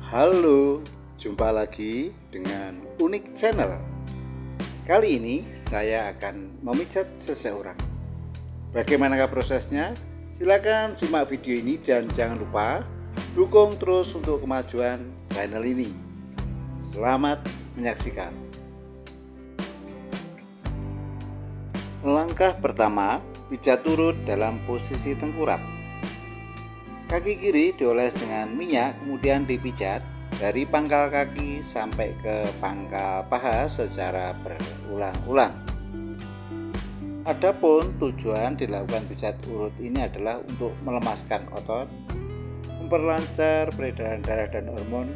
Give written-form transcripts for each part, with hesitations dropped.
Halo, jumpa lagi dengan Unik Channel. Kali ini saya akan memijat seseorang. Bagaimanakah prosesnya? Silakan simak video ini dan jangan lupa dukung terus untuk kemajuan channel ini. Selamat menyaksikan. Langkah pertama, pijat urut dalam posisi tengkurap. Kaki kiri dioles dengan minyak, kemudian dipijat dari pangkal kaki sampai ke pangkal paha secara berulang-ulang. Adapun tujuan dilakukan pijat urut ini adalah untuk melemaskan otot, memperlancar peredaran darah dan hormon,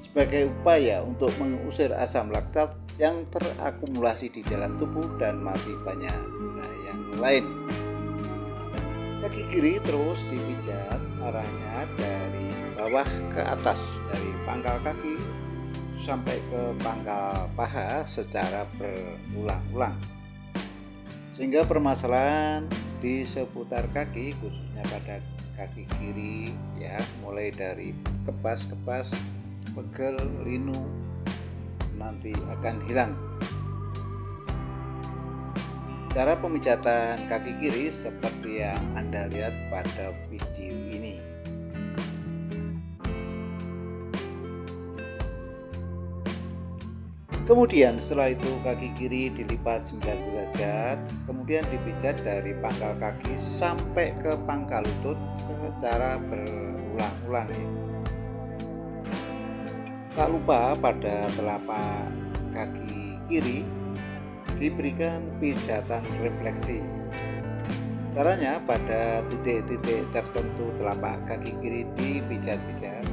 sebagai upaya untuk mengusir asam laktat yang terakumulasi di dalam tubuh dan masih banyak guna yang lain. Kaki kiri terus dipijat arahnya dari bawah ke atas, dari pangkal kaki sampai ke pangkal paha secara berulang-ulang, sehingga permasalahan di seputar kaki, khususnya pada kaki kiri ya, mulai dari kepas-kepas, pegel, linu, nanti akan hilang. Cara pemijatan kaki kiri seperti yang Anda lihat pada video ini. Kemudian setelah itu kaki kiri dilipat 90 derajat, kemudian dipijat dari pangkal kaki sampai ke pangkal lutut secara berulang-ulang ya. Tak lupa pada telapak kaki kiri diberikan pijatan refleksi. Caranya pada titik-titik tertentu telapak kaki kiri dipijat-pijat.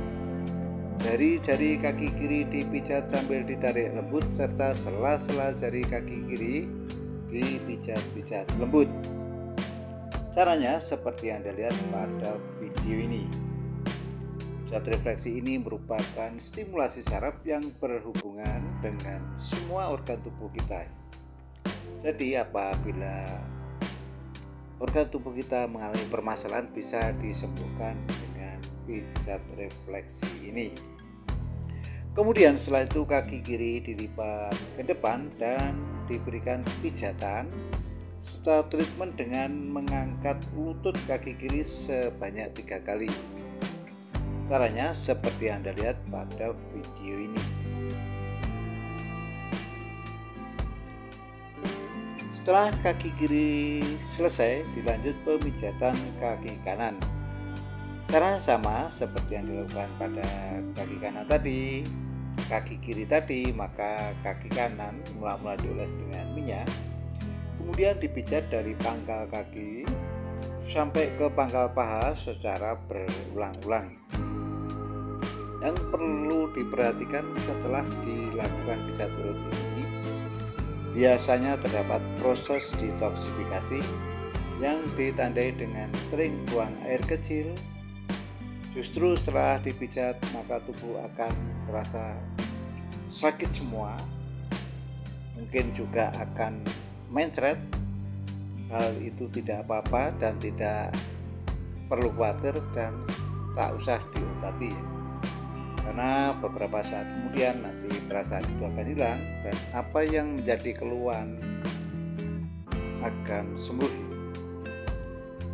Jari-jari kaki kiri dipijat sambil ditarik lembut, serta sela-sela jari kaki kiri dipijat-pijat lembut. Caranya seperti yang Anda lihat pada video ini. Pijat refleksi ini merupakan stimulasi saraf yang berhubungan dengan semua organ tubuh kita. Jadi apabila organ tubuh kita mengalami permasalahan, bisa disembuhkan dengan pijat refleksi ini. Kemudian setelah itu kaki kiri dilipat ke depan dan diberikan pijatan serta treatment dengan mengangkat lutut kaki kiri sebanyak 3 kali. Caranya seperti yang Anda lihat pada video ini. Setelah kaki kiri selesai, dilanjut pemijatan kaki kanan. Caranya sama seperti yang dilakukan pada kaki kanan tadi. Kaki kiri tadi, maka kaki kanan mula-mula dioles dengan minyak, kemudian dipijat dari pangkal kaki sampai ke pangkal paha secara berulang-ulang. Yang perlu diperhatikan setelah dilakukan pijat urut ini, biasanya terdapat proses detoksifikasi yang ditandai dengan sering buang air kecil. Justru setelah dipijat maka tubuh akan terasa sakit semua, mungkin juga akan mencret. Hal itu tidak apa-apa dan tidak perlu khawatir dan tak usah diobati, karena beberapa saat kemudian nanti perasaan itu akan hilang dan apa yang menjadi keluhan akan sembuh.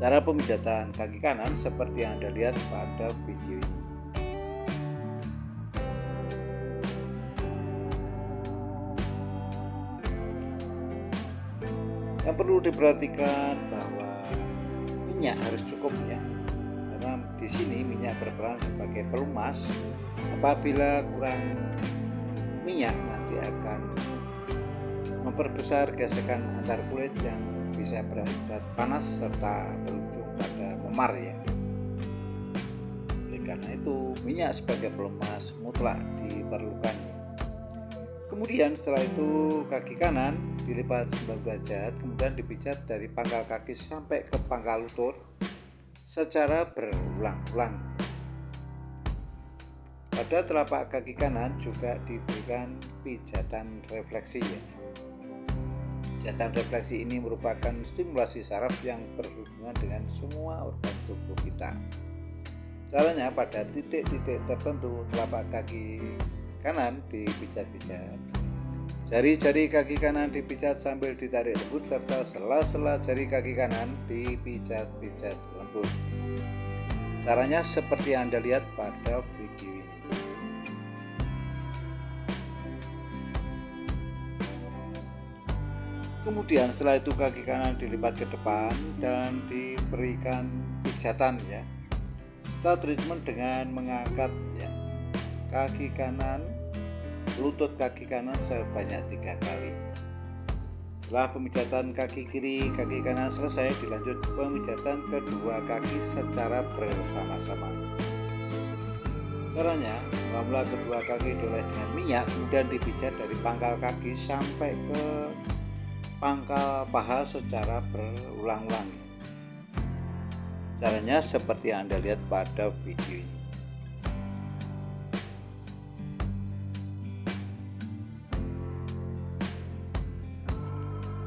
Cara pemijatan kaki kanan seperti yang Anda lihat pada video ini. Yang perlu diperhatikan bahwa minyak harus cukup ya, karena di sini minyak berperan sebagai pelumas. Apabila kurang minyak nanti akan memperbesar gesekan antar kulit yang bisa berakibat panas serta berujung pada memar ya. Oleh karena itu minyak sebagai pelumas mutlak diperlukan. Kemudian setelah itu kaki kanan dilipat 90 derajat, kemudian dipijat dari pangkal kaki sampai ke pangkal lutut secara berulang-ulang. Pada telapak kaki kanan juga diberikan pijatan refleksi ya. Pijatan refleksi ini merupakan stimulasi saraf yang berhubungan dengan semua organ tubuh kita. Caranya pada titik-titik tertentu telapak kaki kanan dipijat-pijat. Jari-jari kaki kanan dipijat sambil ditarik lembut serta sela-sela jari kaki kanan dipijat-pijat lembut. Caranya seperti yang Anda lihat pada video ini. Kemudian setelah itu kaki kanan dilipat ke depan dan diberikan pijatan ya. Setelah treatment dengan mengangkat ya, kaki kanan, lutut kaki kanan sebanyak 3 kali. Setelah pemijatan kaki kiri, kaki kanan selesai, dilanjut pemijatan kedua kaki secara bersama-sama. Caranya, mula-mula kedua kaki dioles dengan minyak, kemudian dipijat dari pangkal kaki sampai ke pangkal paha secara berulang-ulang. Caranya seperti yang Anda lihat pada video ini.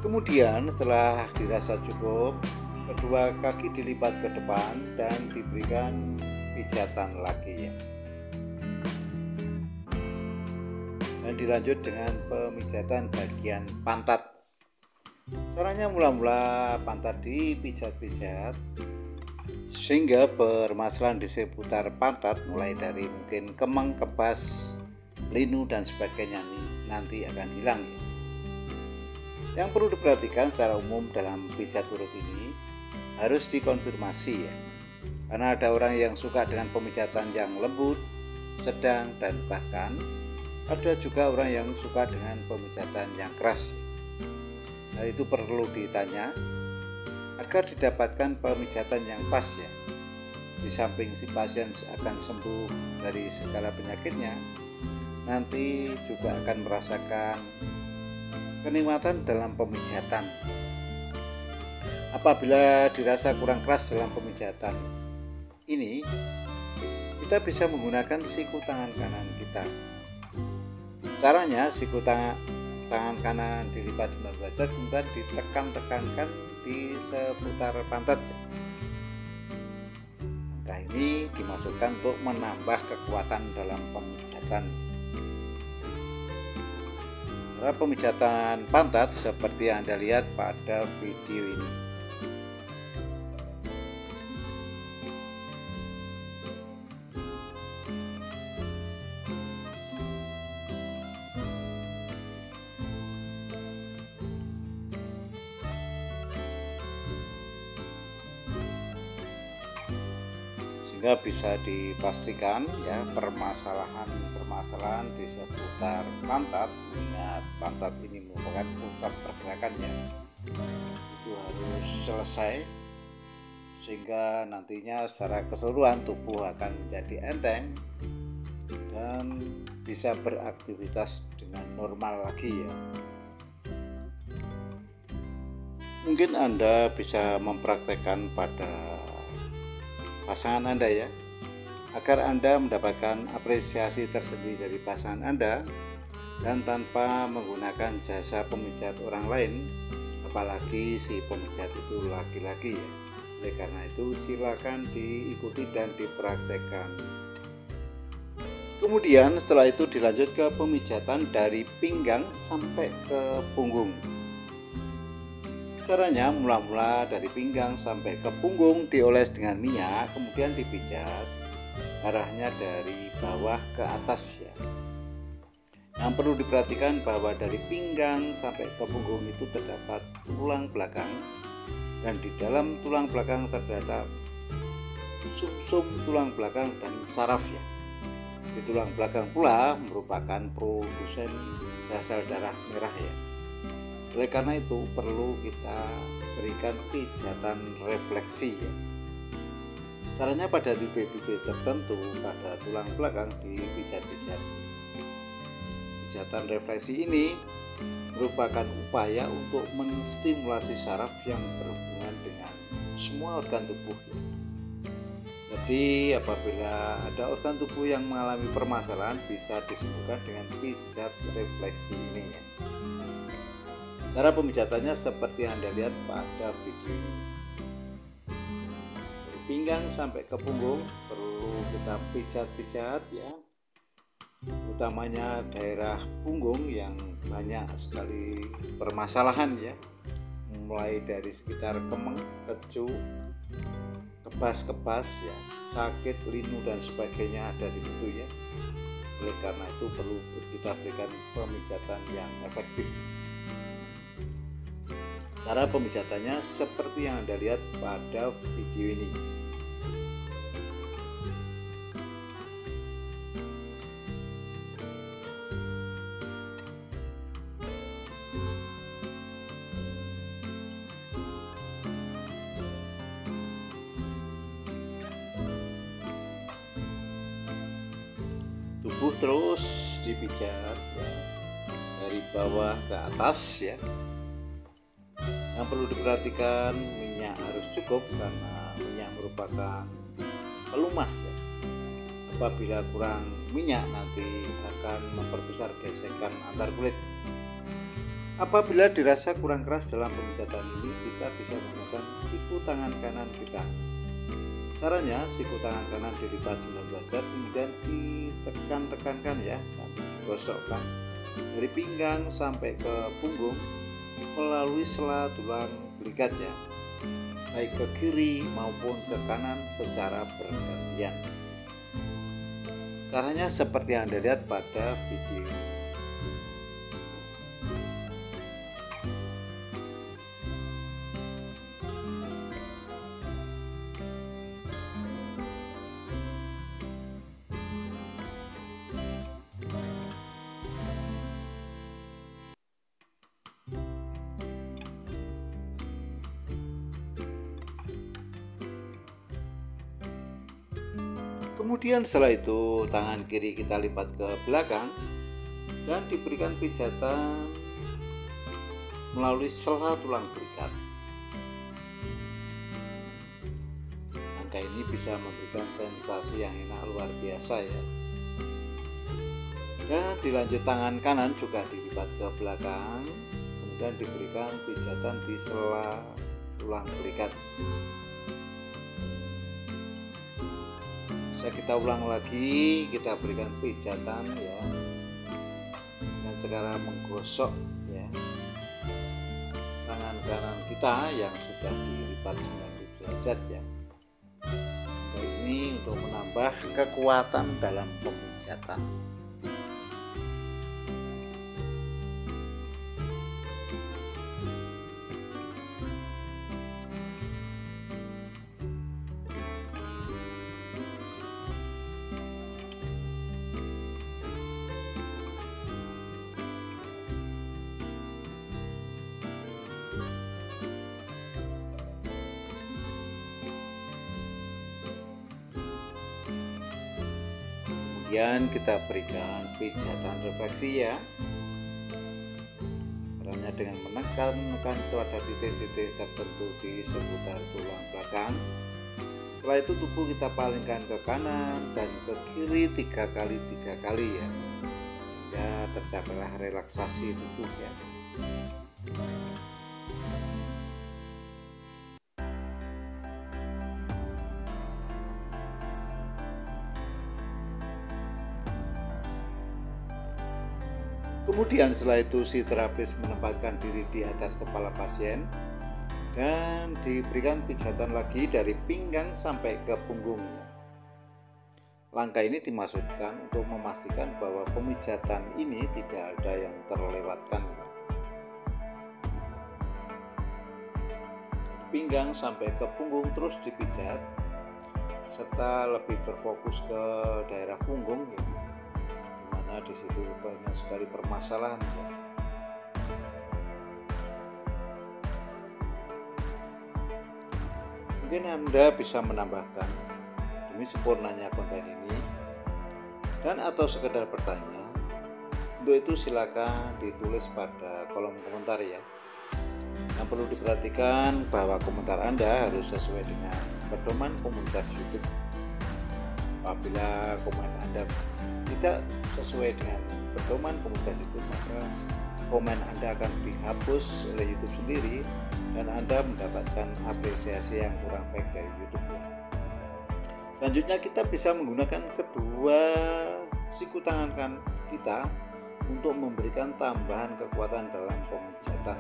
Kemudian setelah dirasa cukup, kedua kaki dilipat ke depan dan diberikan pijatan lagi ya. Dan dilanjut dengan pemijatan bagian pantat. Caranya mula-mula pantat dipijat-pijat sehingga permasalahan di seputar pantat mulai dari mungkin kemeng, kebas, linu dan sebagainya nanti akan hilang. Yang perlu diperhatikan secara umum dalam pijat urut ini harus dikonfirmasi ya. Karena ada orang yang suka dengan pemijatan yang lembut, sedang dan bahkan ada juga orang yang suka dengan pemijatan yang keras. Hal itu perlu ditanya agar didapatkan pemijatan yang pas ya. Di samping si pasien akan sembuh dari segala penyakitnya, nanti juga akan merasakan kenikmatan dalam pemijatan. Apabila dirasa kurang keras dalam pemijatan ini, kita bisa menggunakan siku tangan kanan kita. Caranya, siku tangan kanan dilipat 90 derajat, kemudian ditekan-tekankan di seputar pantat. Langkah ini dimaksudkan untuk menambah kekuatan dalam pemijatan. Cara pemijatan pantat seperti yang Anda lihat pada video ini. Sehingga bisa dipastikan ya permasalahan di seputar pantat. Ingat, pantat ini merupakan pusat pergerakan ya, itu harus selesai sehingga nantinya secara keseluruhan tubuh akan menjadi enteng dan bisa beraktivitas dengan normal lagi ya. Mungkin Anda bisa mempraktekkan pada pasangan Anda ya, agar Anda mendapatkan apresiasi tersendiri dari pasangan Anda dan tanpa menggunakan jasa pemijat orang lain, apalagi si pemijat itu laki-laki ya. Oleh karena itu silakan diikuti dan dipraktekkan. Kemudian setelah itu dilanjut ke pemijatan dari pinggang sampai ke punggung. Caranya mula-mula dari pinggang sampai ke punggung dioles dengan minyak, kemudian dipijat arahnya dari bawah ke atas ya. Yang perlu diperhatikan bahwa dari pinggang sampai ke punggung itu terdapat tulang belakang, dan di dalam tulang belakang terdapat sumsum tulang belakang dan saraf ya. Di tulang belakang pula merupakan produsen sel-sel darah merah ya. Oleh karena itu perlu kita berikan pijatan refleksi ya. Caranya pada titik-titik tertentu pada tulang belakang dipijat-pijat. Pijatan refleksi ini merupakan upaya untuk menstimulasi saraf yang berhubungan dengan semua organ tubuh. Jadi apabila ada organ tubuh yang mengalami permasalahan bisa disembuhkan dengan pijat refleksi ini ya. Cara pemijatannya seperti yang Anda lihat pada video ini. Dari pinggang sampai ke punggung perlu kita pijat-pijat ya, utamanya daerah punggung yang banyak sekali permasalahan ya, mulai dari sekitar kemeng, kecu, kebas ya, sakit, linu dan sebagainya ada di situ ya. Oleh karena itu perlu kita berikan pemijatan yang efektif. Cara pemijatannya seperti yang Anda lihat pada video ini. Tubuh terus dipijat ya, dari bawah ke atas ya. Yang perlu diperhatikan, minyak harus cukup karena minyak merupakan pelumas ya. Apabila kurang minyak nanti akan memperbesar gesekan antar kulit. Apabila dirasa kurang keras dalam pemijatan ini, kita bisa menggunakan siku tangan kanan kita. Caranya, siku tangan kanan dilipat 90 derajat, kemudian ditekan-tekankan ya, dan digosokkan dari pinggang sampai ke punggung melalui sela tulang belikat ya, baik ke kiri maupun ke kanan secara bergantian. Caranya seperti yang Anda lihat pada video ini. Kemudian setelah itu tangan kiri kita lipat ke belakang dan diberikan pijatan melalui sela tulang belikat. Langkah ini bisa memberikan sensasi yang enak luar biasa ya. Dan dilanjut tangan kanan juga dilipat ke belakang, kemudian diberikan pijatan di sela tulang belikat. Kita ulang lagi, kita berikan pijatan ya, dengan cara menggosok ya tangan kanan kita yang sudah dilipat 90 derajat ya. Ini untuk menambah kekuatan dalam pemijatan. Kemudian kita berikan pijatan refleksi ya. Caranya dengan menekan pada titik-titik tertentu di seputar tulang belakang. Setelah itu tubuh kita palingkan ke kanan dan ke kiri 3 kali ya. Hingga tercapailah relaksasi tubuh ya. Kemudian setelah itu si terapis menempatkan diri di atas kepala pasien dan diberikan pijatan lagi dari pinggang sampai ke punggung. Langkah ini dimaksudkan untuk memastikan bahwa pemijatan ini tidak ada yang terlewatkan. Dari pinggang sampai ke punggung terus dipijat serta lebih berfokus ke daerah punggung ya. Di situ banyak sekali permasalahan ya. Mungkin Anda bisa menambahkan demi sempurnanya konten ini dan atau sekedar bertanya. Untuk itu silakan ditulis pada kolom komentar ya. Yang perlu diperhatikan bahwa komentar Anda harus sesuai dengan pedoman komunitas YouTube. Apabila komen Anda tidak sesuai dengan pedoman komunitas YouTube, maka komen Anda akan dihapus oleh YouTube sendiri dan Anda mendapatkan apresiasi yang kurang baik dari YouTube ya. Selanjutnya kita bisa menggunakan kedua siku tangan kita untuk memberikan tambahan kekuatan dalam pemijatan.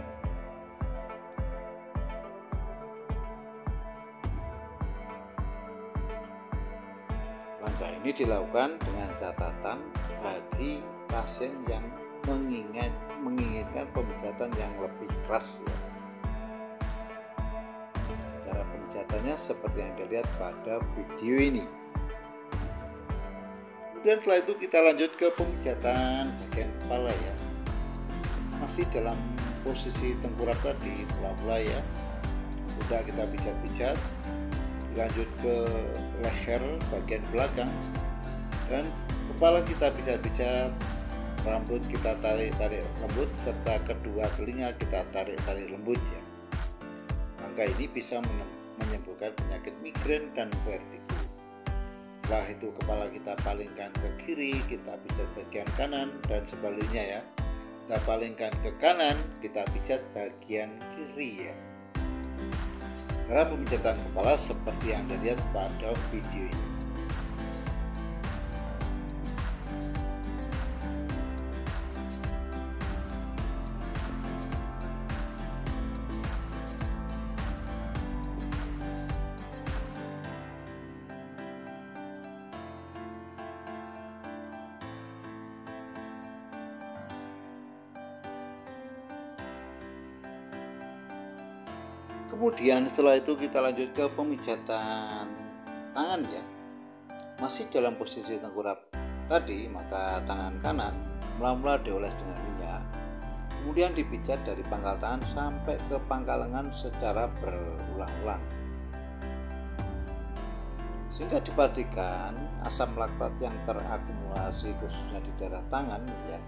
Langkah ini dilakukan dengan catatan bagi pasien yang menginginkan pemijatan yang lebih keras ya. Cara pemijatannya seperti yang dilihat pada video ini. Kemudian setelah itu kita lanjut ke pemijatan bagian kepala ya. Masih dalam posisi tengkurap tadi, mula-mula ya. Sudah kita pijat-pijat. Lanjut ke leher bagian belakang dan kepala kita pijat-pijat, rambut kita tarik-tarik lembut, serta kedua telinga kita tarik-tarik lembut ya. Langkah ini bisa menyembuhkan penyakit migrain dan vertigo. Setelah itu kepala kita palingkan ke kiri, kita pijat bagian kanan, dan sebaliknya ya, kita palingkan ke kanan, kita pijat bagian kiri ya. Cara pemijatan kepala seperti yang Anda lihat pada video ini. Kemudian setelah itu kita lanjut ke pemijatan tangan ya. Masih dalam posisi tengkurap tadi, maka tangan kanan mula-mula dioles dengan minyak, kemudian dipijat dari pangkal tangan sampai ke pangkal lengan secara berulang-ulang, sehingga dipastikan asam laktat yang terakumulasi khususnya di daerah tangan ya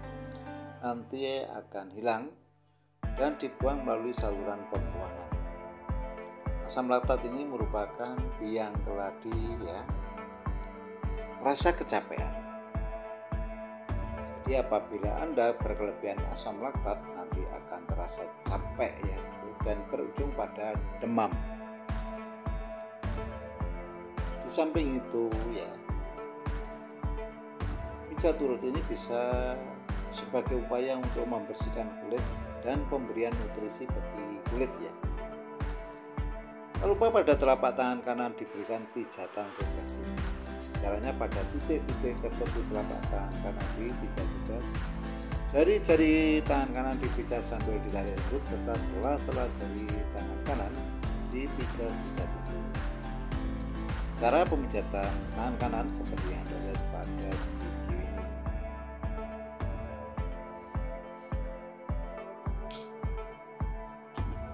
nanti akan hilang dan dibuang melalui saluran pembuangan. Asam laktat ini merupakan biang keladi ya rasa kecapean. Jadi apabila Anda berkelebihan asam laktat nanti akan terasa capek ya dan berujung pada demam. Di samping itu ya, pijat urut ini bisa sebagai upaya untuk membersihkan kulit dan pemberian nutrisi bagi kulit ya. Tak lupa pada telapak tangan kanan diberikan pijatan refleksi. Caranya pada titik-titik tertentu telapak tangan kanan dipijat-pijat. Jari-jari tangan kanan dipijat sambil ditarik lembut, serta sela-sela jari tangan kanan dipijat-pijat. Cara pemijatan tangan kanan seperti yang Anda lihat pada video ini.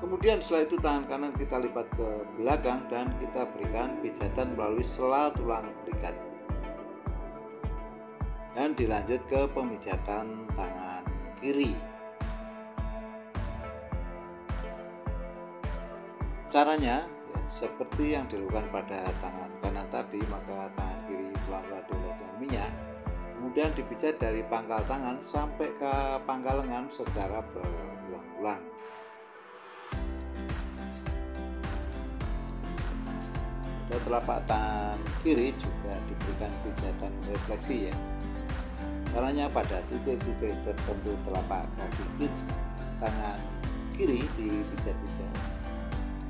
Kemudian setelah itu tangan kanan kita lipat ke belakang dan kita berikan pijatan melalui sela tulang belikat. Dan dilanjut ke pemijatan tangan kiri. Caranya ya, seperti yang dilakukan pada tangan kanan tadi, maka tangan kiri pelan-pelan dioles dengan minyak, kemudian dipijat dari pangkal tangan sampai ke pangkal lengan secara berulang-ulang. Telapak tangan kiri juga diberikan pijatan refleksi ya. Caranya pada titik-titik tertentu telapak kaki tangan kiri dipijat-pijat.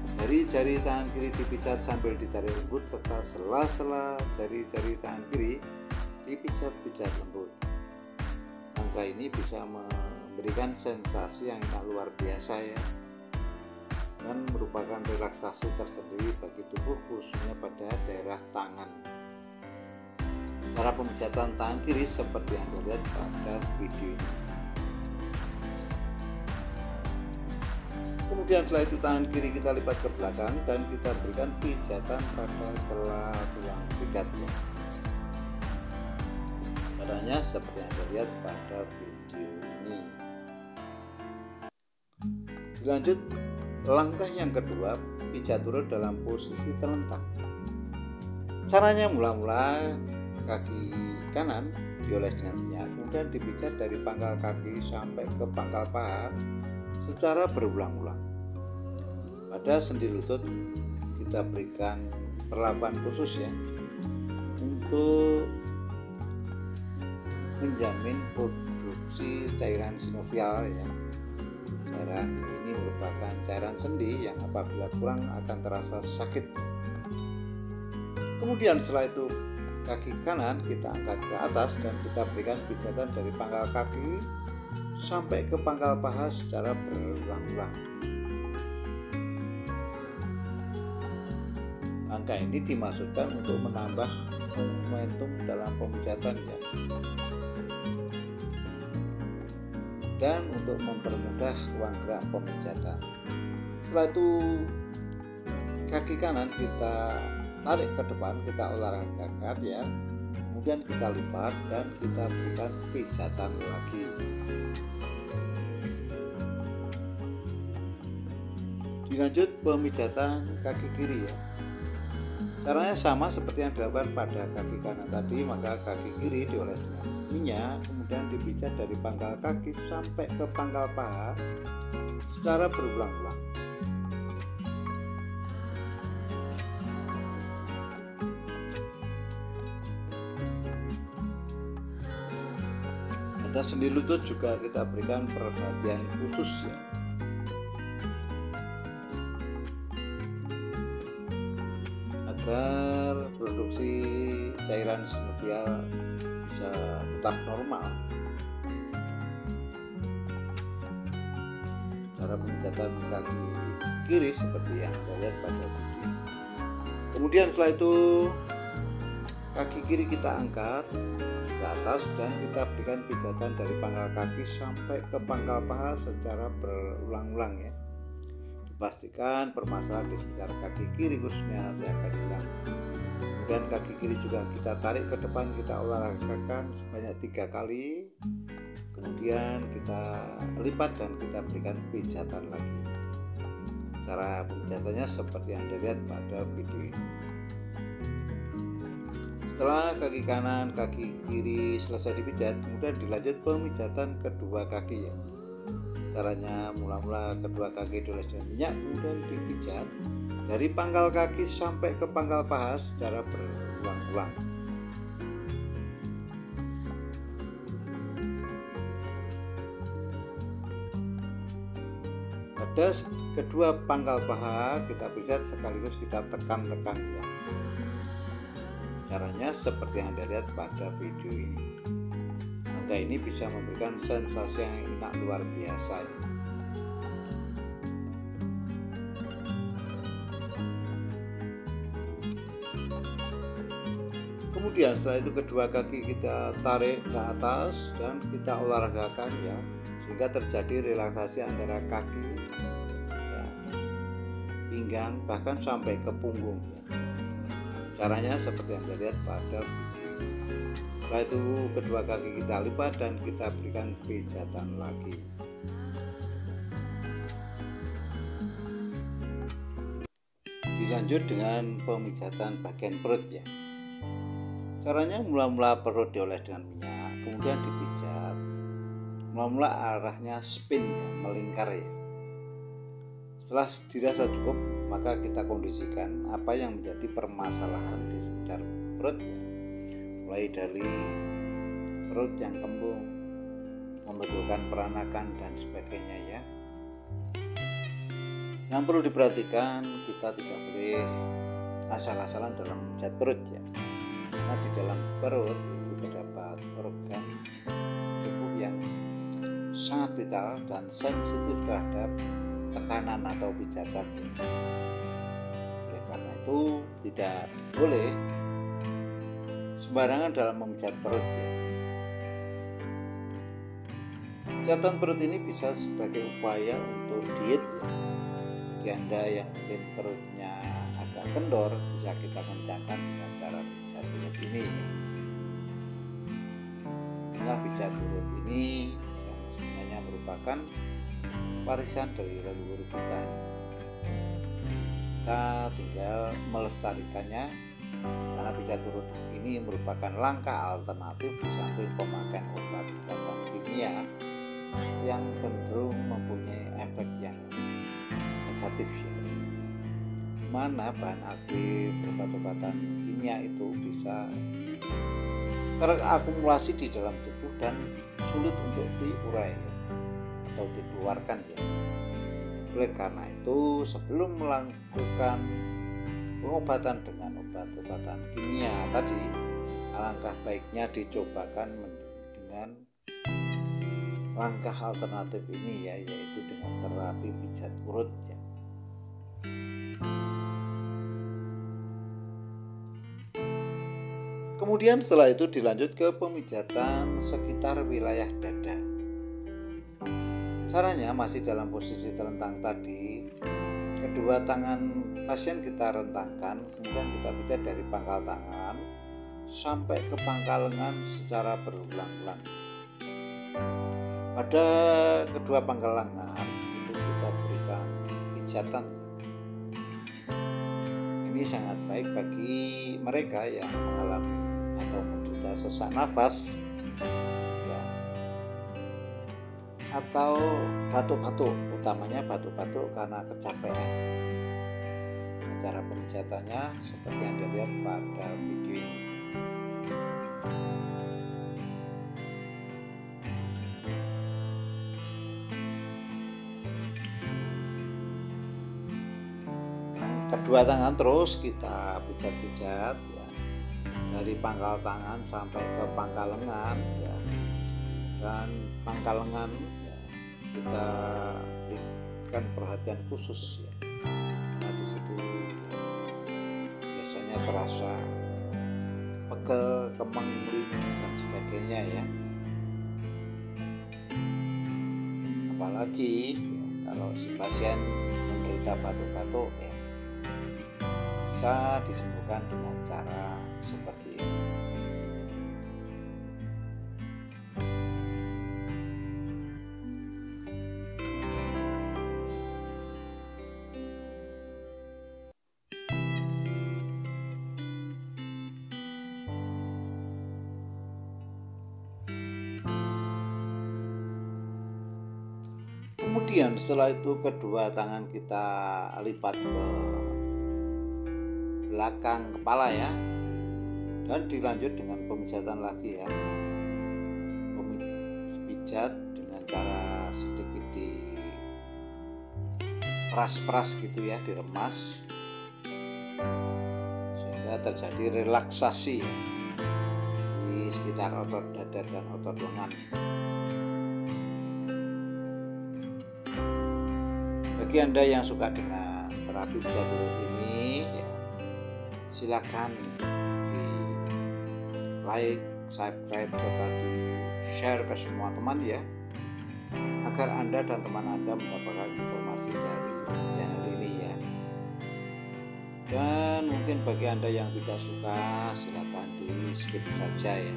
Jari-jari tangan kiri dipijat sambil ditarik lembut, serta sela-sela jari-jari tangan kiri dipijat-pijat lembut. Langkah ini bisa memberikan sensasi yang luar biasa ya, dan merupakan relaksasi tersendiri bagi tubuh khususnya pada daerah tangan. Cara pemijatan tangan kiri seperti yang dilihat pada video ini. Kemudian setelah itu tangan kiri kita lipat ke belakang dan kita berikan pijatan pada sela tulang belikatnya. Caranya seperti yang dilihat pada video ini. Lanjut langkah yang kedua, pijat urut dalam posisi terlentang. Caranya mula-mula kaki kanan dioles dengan minyak, kemudian dipijat dari pangkal kaki sampai ke pangkal paha secara berulang-ulang. Pada sendi lutut kita berikan perlakuan khusus ya, untuk menjamin produksi cairan sinovial ya. Cairan ini merupakan cairan sendi yang apabila kurang akan terasa sakit. Kemudian setelah itu kaki kanan kita angkat ke atas dan kita berikan pijatan dari pangkal kaki sampai ke pangkal paha secara berulang-ulang. Langkah ini dimaksudkan untuk menambah momentum dalam pemijatan ya, dan untuk mempermudah ruang gerak pemijatan. Setelah itu kaki kanan kita tarik ke depan, kita olahragakan ya, kemudian kita lipat dan kita berikan pijatan lagi. Dilanjut pemijatan kaki kiri ya. Caranya sama seperti yang dilakukan pada kaki kanan tadi, maka kaki kiri dioles dengan minyak, kemudian dipijat dari pangkal kaki sampai ke pangkal paha secara berulang-ulang. Pada sendi lutut juga kita berikan perhatian khusus ya. Agar produksi cairan sinovial bisa tetap normal. Cara pemijatan kaki kiri seperti yang Anda lihat pada video. Kemudian setelah itu kaki kiri kita angkat ke atas dan kita berikan pijatan dari pangkal kaki sampai ke pangkal paha secara berulang-ulang ya. Dipastikan permasalahan di sekitar kaki kiri khususnya nanti akan hilang. Kemudian kaki kiri juga kita tarik ke depan, kita olahragakan sebanyak 3 kali. Kemudian kita lipat dan kita berikan pijatan lagi. Cara pijatannya seperti yang Anda lihat pada video ini. Setelah kaki kanan, kaki kiri selesai dipijat, kemudian dilanjut pemijatan kedua kaki ya. Caranya mula-mula kedua kaki dioles dengan minyak, kemudian dipijat dari pangkal kaki sampai ke pangkal paha secara berulang-ulang. Pada kedua pangkal paha kita pijat sekaligus kita tekan-tekan ya. Caranya seperti yang Anda lihat pada video ini. Langkah ini bisa memberikan sensasi yang enak luar biasa ya. Kemudian setelah itu kedua kaki kita tarik ke atas dan kita olahragakan ya, sehingga terjadi relaksasi antara kaki ya, pinggang bahkan sampai ke punggung ya. Caranya seperti yang Anda lihat pada video. Setelah itu kedua kaki kita lipat dan kita berikan pijatan lagi. Dilanjut dengan pemijatan bagian perut ya. Caranya mula-mula perut dioles dengan minyak, kemudian dipijat. Mula-mula arahnya spin ya, melingkar ya. Setelah dirasa cukup, maka kita kondisikan apa yang menjadi permasalahan di sekitar perut ya. Mulai dari perut yang kembung, membetulkan peranakan dan sebagainya ya. Yang perlu diperhatikan, kita tidak boleh asal-asalan dalam memijat perut ya. Karena di dalam perut itu terdapat organ tubuh yang sangat vital dan sensitif terhadap tekanan atau pijatan. Oleh karena itu tidak boleh sembarangan dalam memijat perut ya. Pijatan perut ini bisa sebagai upaya untuk diet ya. Bagi Anda yang mungkin perutnya agak kendor, bisa kita kencangkan dengan cara pijat perut ini. Inilah pijat perut ini yang sebenarnya merupakan warisan dari leluhur kita. Kita tinggal melestarikannya, karena pijat perut ini merupakan langkah alternatif di samping pemakaian obat-obatan kimia yang cenderung mempunyai efek yang negatif ya. Di mana bahan aktif obat-obatan kimia itu bisa terakumulasi di dalam tubuh dan sulit untuk diurai atau dikeluarkan ya. Oleh karena itu, sebelum melakukan pengobatan dengan obat-obatan kimia tadi, alangkah baiknya dicobakan dengan langkah alternatif ini ya, yaitu dengan terapi pijat urut ya. Kemudian setelah itu dilanjut ke pemijatan sekitar wilayah dada. Caranya masih dalam posisi terentang tadi. Kedua tangan pasien kita rentangkan, kemudian kita pijat dari pangkal tangan sampai ke pangkal lengan secara berulang-ulang. Pada kedua pangkal lengan itu kita berikan pijatan. Ini sangat baik bagi mereka yang mengalami atau menderita sesak nafas ya, atau batuk-batuk, utamanya batuk-batuk karena kecapean. Cara pemijatannya seperti yang dilihat pada video ini. Kedua tangan terus kita pijat-pijat ya, dari pangkal tangan sampai ke pangkal lengan ya, dan pangkal lengan ya, kita berikan perhatian khusus ya, karena di situ ya, biasanya terasa pegel, kemeng, melinu dan sebagainya ya. Apalagi ya, kalau si pasien menderita batuk-batuk ya, bisa disembuhkan dengan cara seperti ini. Kemudian setelah itu kedua tangan kita lipat ke belakang kepala ya, dan dilanjut dengan pemijatan lagi ya. Pijat dengan cara sedikit di peras-peras gitu ya, diremas sehingga terjadi relaksasi di sekitar otot dada dan otot lengan. Bagi Anda yang suka dengan terapi pijat urut ini ya, silakan di like, subscribe, serta di share ke semua teman ya, agar Anda dan teman Anda mendapatkan informasi dari channel ini ya. Dan mungkin bagi Anda yang tidak suka, silakan di skip saja ya.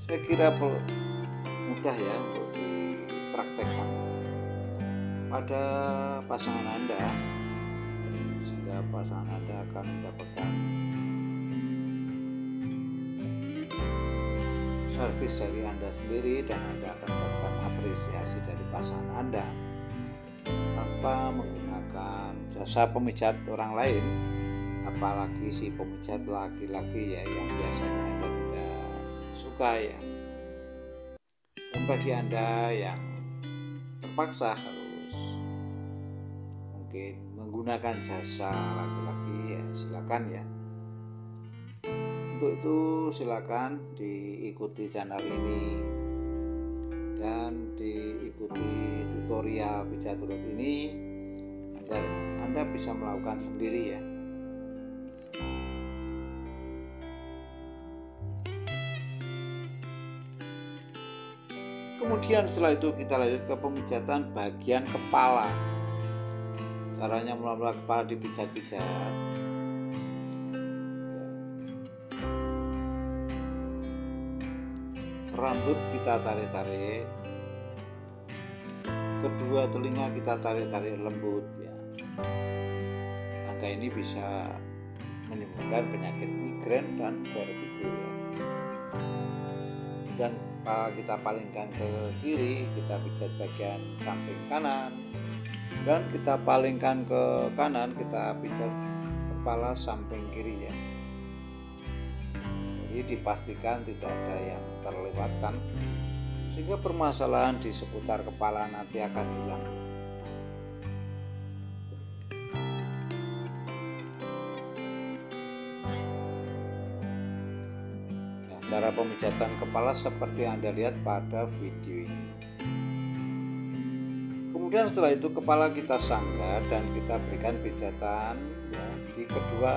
Saya kira mudah ya untuk dipraktekkan pada pasangan Anda, sehingga pasangan Anda akan mendapatkan servis dari Anda sendiri, dan Anda akan mendapatkan apresiasi dari pasangan Anda tanpa menggunakan jasa pemijat orang lain, apalagi si pemijat laki-laki ya, yang biasanya Anda tidak suka ya. Dan bagi Anda yang terpaksa harus mungkin menggunakan jasa laki-laki ya, silakan ya. Untuk itu silakan diikuti channel ini dan diikuti tutorial pijat urut ini agar Anda bisa melakukan sendiri ya. Kemudian setelah itu kita lanjut ke pemijatan bagian kepala. Caranya mula-mula kepala dipijat-pijat. Rambut kita tarik-tarik. Kedua telinga kita tarik-tarik lembut ya. Langkah ini bisa menimbulkan penyakit migrain dan vertigo ya. Dan kita palingkan ke kiri, kita pijat bagian samping kanan, dan kita palingkan ke kanan, kita pijat kepala samping kiri ya. Jadi dipastikan tidak ada yang terlewatkan, sehingga permasalahan di seputar kepala nanti akan hilang. Cara pemijatan kepala seperti yang Anda lihat pada video ini. Kemudian setelah itu kepala kita sanggah dan kita berikan pijatan ya, di kedua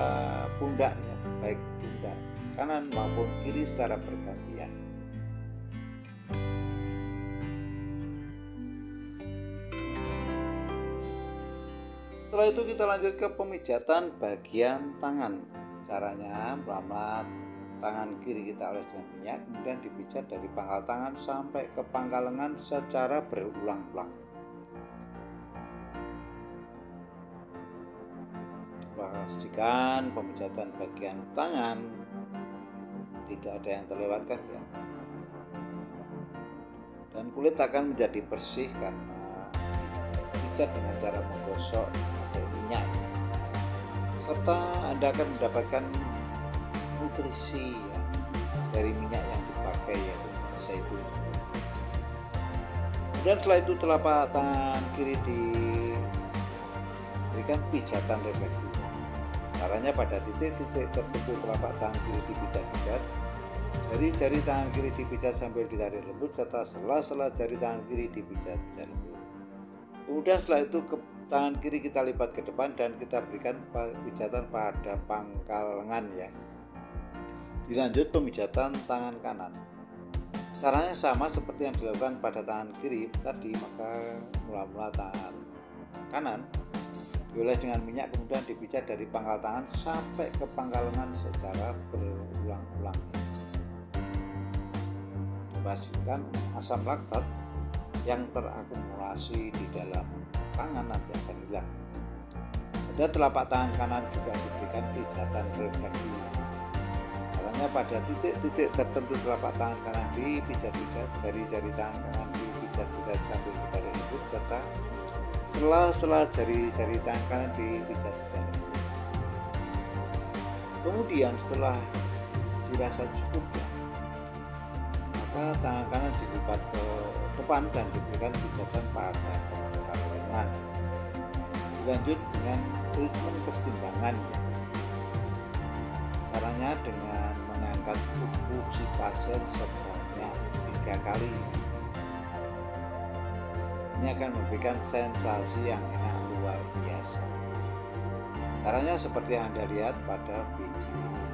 pundak ya, baik pundak kanan maupun kiri secara bergantian. Setelah itu kita lanjut ke pemijatan bagian tangan. Caranya pelan-pelan tangan kiri kita oles dengan minyak, kemudian dipijat dari pangkal tangan sampai ke pangkal lengan secara berulang-ulang. Pastikan pemijatan bagian tangan tidak ada yang terlewatkan ya. Dan kulit akan menjadi bersih karena dipijat dengan cara menggosok pakai minyak. Serta Anda akan mendapatkan nutrisi ya, dari minyak yang dipakai yaitu minyak zaitun. Dan setelah itu telapak tangan kiri diberikan pijatan refleksi. Caranya pada titik-titik tertentu telapak tangan kiri dipijat-pijat, jari-jari tangan kiri dipijat sambil ditarik lembut, serta sela-sela jari tangan kiri dipijat-pijat lembut. Kemudian setelah itu tangan kiri kita lipat ke depan dan kita berikan pijatan pada pangkal lengan ya. Dilanjut pemijatan tangan kanan. Caranya sama seperti yang dilakukan pada tangan kiri tadi, maka mula-mula tangan kanan dioles dengan minyak, kemudian dipijat dari pangkal tangan sampai ke pangkal lengan secara berulang-ulang. Pastikan asam laktat yang terakumulasi di dalam tangan nanti akan hilang. Pada telapak tangan kanan juga diberikan pijatan refleksi. Caranya pada titik-titik tertentu telapak tangan kanan dipijat-pijat, jari-jari tangan kanan dipijat-pijat sambil ditarik lembut, serta sela-sela jari-jari tangan kanan dipijat-pijat lembut. Kemudian setelah dirasa cukup ya, maka tangan kanan dilipat ke depan dan diberikan pijatan pada pangkal lengan. Dilanjut dengan treatment kesetimbangan ya. Caranya dengan mengangkat tubuh si pasien sebanyak 3 kali. Ini akan memberikan sensasi yang enak luar biasa. Caranya seperti yang Anda lihat pada video ini.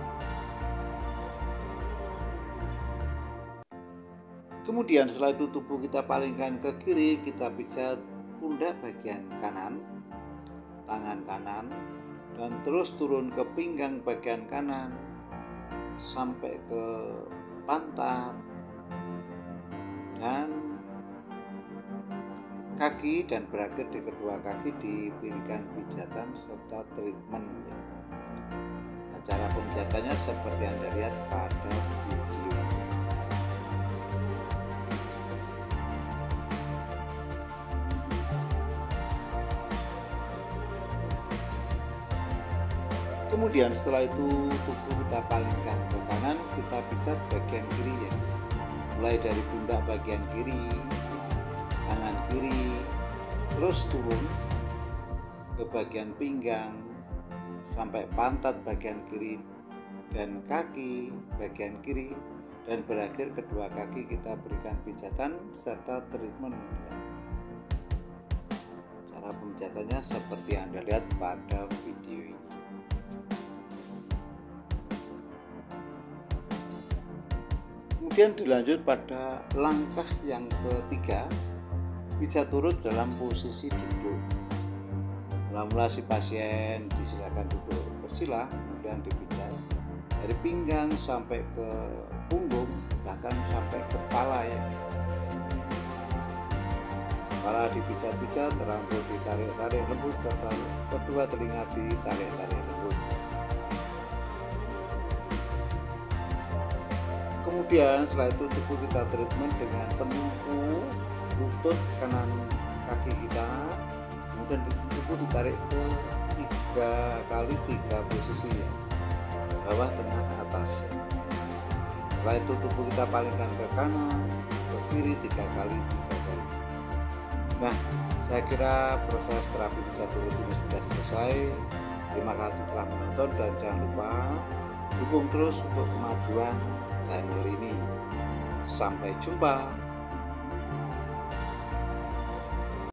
Kemudian setelah itu tubuh kita palingkan ke kiri, kita pijat pundak bagian kanan, tangan kanan, dan terus turun ke pinggang bagian kanan sampai ke pantat dan kaki, dan berakhir di kedua kaki diberikan pijatan serta treatment ya. Nah, cara pemijatannya seperti yang Anda lihat pada video. Kemudian setelah itu tubuh kita palingkan ke kanan, kita pijat bagian kiri ya. Mulai dari pundak bagian kiri, tangan kiri, terus turun ke bagian pinggang sampai pantat bagian kiri dan kaki bagian kiri, dan berakhir kedua kaki kita berikan pijatan serta treatment ya. Cara pemijatannya seperti yang Anda lihat pada video ini. Kemudian dilanjut pada langkah yang ketiga, pijat turut dalam posisi duduk. Mula-mula si pasien disilakan duduk bersila, kemudian dipijat dari pinggang sampai ke punggung, bahkan sampai kepala ya. Kepala dipijat-pijat, rambut ditarik-tarik lembut, serta kedua telinga ditarik-tarik lembut. Kemudian setelah itu tubuh kita treatment dengan penumpu lutut kanan kaki kita, kemudian tubuh ditarik ke 3 kali 3 posisi ya, bawah, tengah, atas. Setelah itu tubuh kita palingkan ke kanan, ke kiri 3 kali 3 kali. Nah, saya kira proses terapi pijat perut ini sudah selesai. Terima kasih telah menonton dan jangan lupa dukung terus untuk kemajuan channel ini. Sampai jumpa.